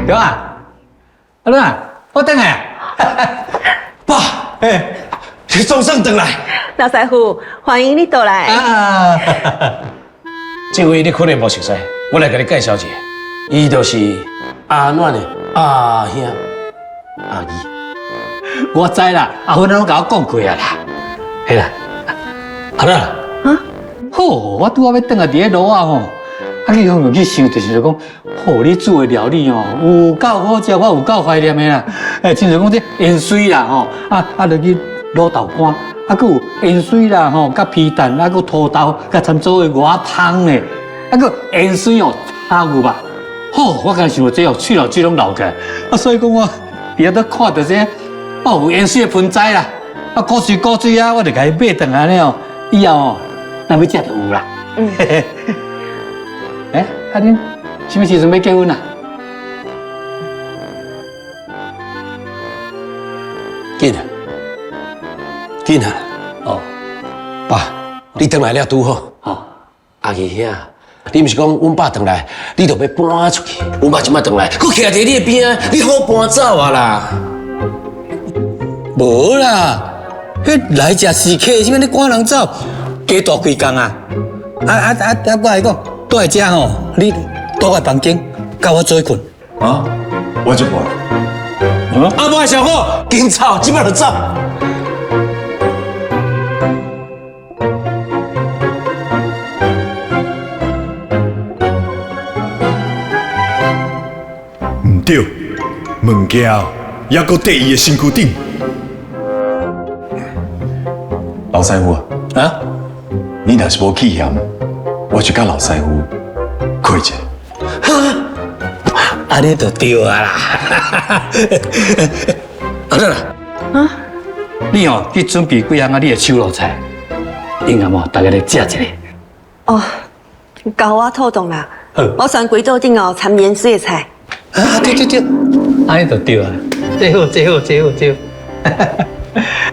对啊，阿伦啊，我等来啊。爸，你总算回来。老师傅，欢迎你倒来。啊，这位你可能无熟悉，我来给你介绍一下，伊就是阿暖的阿兄阿姨。我知啦，阿芬拢甲我讲过啊啦。嘿啦，阿伦啊，好，我拄仔要等下伫咧路啊吼，你用去想，就是讲，你煮的料理哦，有够好食，我有够怀念的啦。亲像讲这盐水啦吼，就去卤豆干，佫有盐水啦吼，甲皮蛋，佫土豆，甲参做的外芳呢，佫盐水哦，炒牛肉。我刚想到这喙头水拢流起来，所以讲我伫遐都看到这有盐水的盆栽啦，古水啊，我就甲伊买回来了，以后哦，咱要食就有啦。恁什么时阵要结婚啊？紧啊！爸，你回来了拄好。阿姨兄，你毋是讲阮爸回来，你就要搬出去？阮爸即摆回来，佫徛伫你的边，你好搬走啊啦！无啦，迄来食是客，什么你赶人走？加大几工啊？我来讲，倒来遮吼，你倒我房间，甲我做一困。我就搬。阿爸上好，紧走，即摆就走。唔对，物件还搁伫伊的身躯顶。老师傅啊，你若是无气嫌，我就甲老师傅开一下。安尼就对啊啦。阿伦啊，你哦去准备几项你的手路菜，应该哦大家来食一下。哦，交我透动啦好。我选贵州顶哦掺盐水的菜。对，安尼就对啊，最好。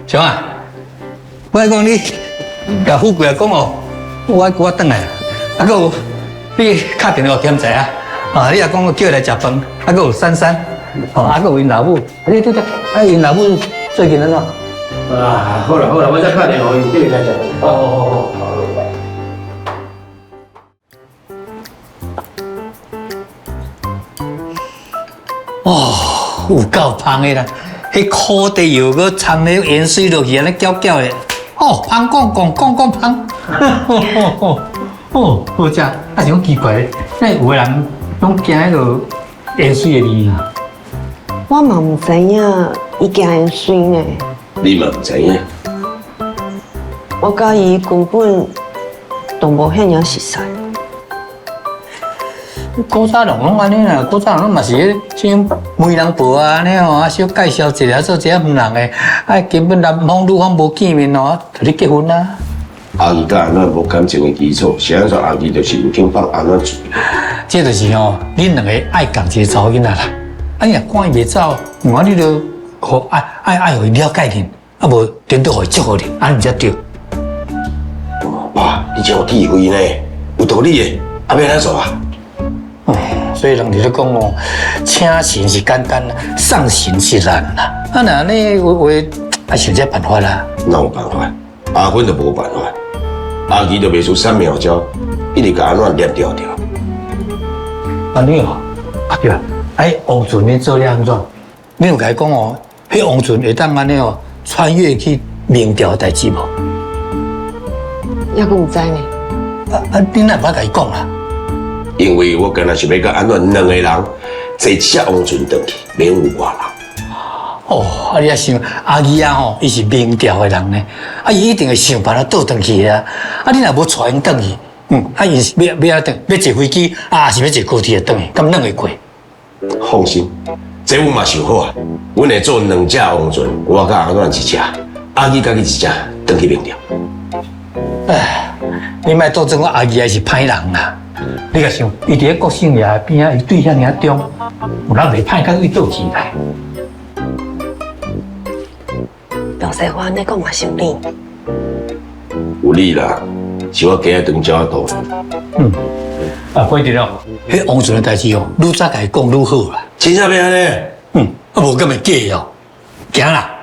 小啊，我讲你甲富贵讲哦，我转来，还有你打电话检查啊，你也讲叫伊来食饭，还有珊珊，还有因老母，对，因老母最近安怎？好了，我再打电话伊叫伊来食。好。有够芳的啦！迄苦地又搁掺了盐水落去，安尼搅的，芳讲芳。好食，是讲奇怪，那有个人拢惊迄个盐水的味啊。我嘛唔知影伊惊盐水呢。你嘛唔知影？我甲伊根本都无遐尔熟悉。古早人拢安尼啦，古早人拢嘛是像媒人婆啊安尼哦，小介绍一下做一下门人的，根本男方女方无见面哦，就你结婚啦。阿姨甲阿暖无感情的基础，是安怎阿姨就是唔肯放阿暖出。这就是哦，恁两个爱共一个查某囡仔啦。你若赶伊袂走，你就互爱互伊了解恁，无颠倒互伊祝福恁，安尼才对。爸，你真有智慧呢，有道理的，要安怎做啊？所以人哋咧讲哦，请神是简单啦，送神是难啦。那安尼话要想这办法啦。哪有办法？阿芬就无办法，阿姨就袂出三秒招，一直甲阿暖捏掉。安尼哦，对啊，王准你做了安怎？你有甲伊讲哦，迄王准会当安尼哦，穿越去明朝的代志无？抑阁唔知呢。你哪捌甲伊讲啦？因为我今日是要甲阿暖两个人坐车王船回去，免有外人。你也想阿姨啊伊是明朝的人呢，伊一定会想办法倒回去啊。你若无带因回去，因是要啊要坐飞机是要坐高铁回去，敢弄会过？放心，这我嘛想好啊，阮会做2只王船，我甲阿暖1只，阿姨家己1只回去明朝。你莫当真我阿姨是歹人啦。你甲想，伊伫咧国姓爷边伊对遐尔中，有人袂歹，甲伊倒起来。表师傅安尼讲嘛是有理。有理啦，是我今日长交多。不一定哦。迄王船的代志哦，愈早甲伊讲愈好啦。真正要安尼？啊，无咁咪假哦，行啦。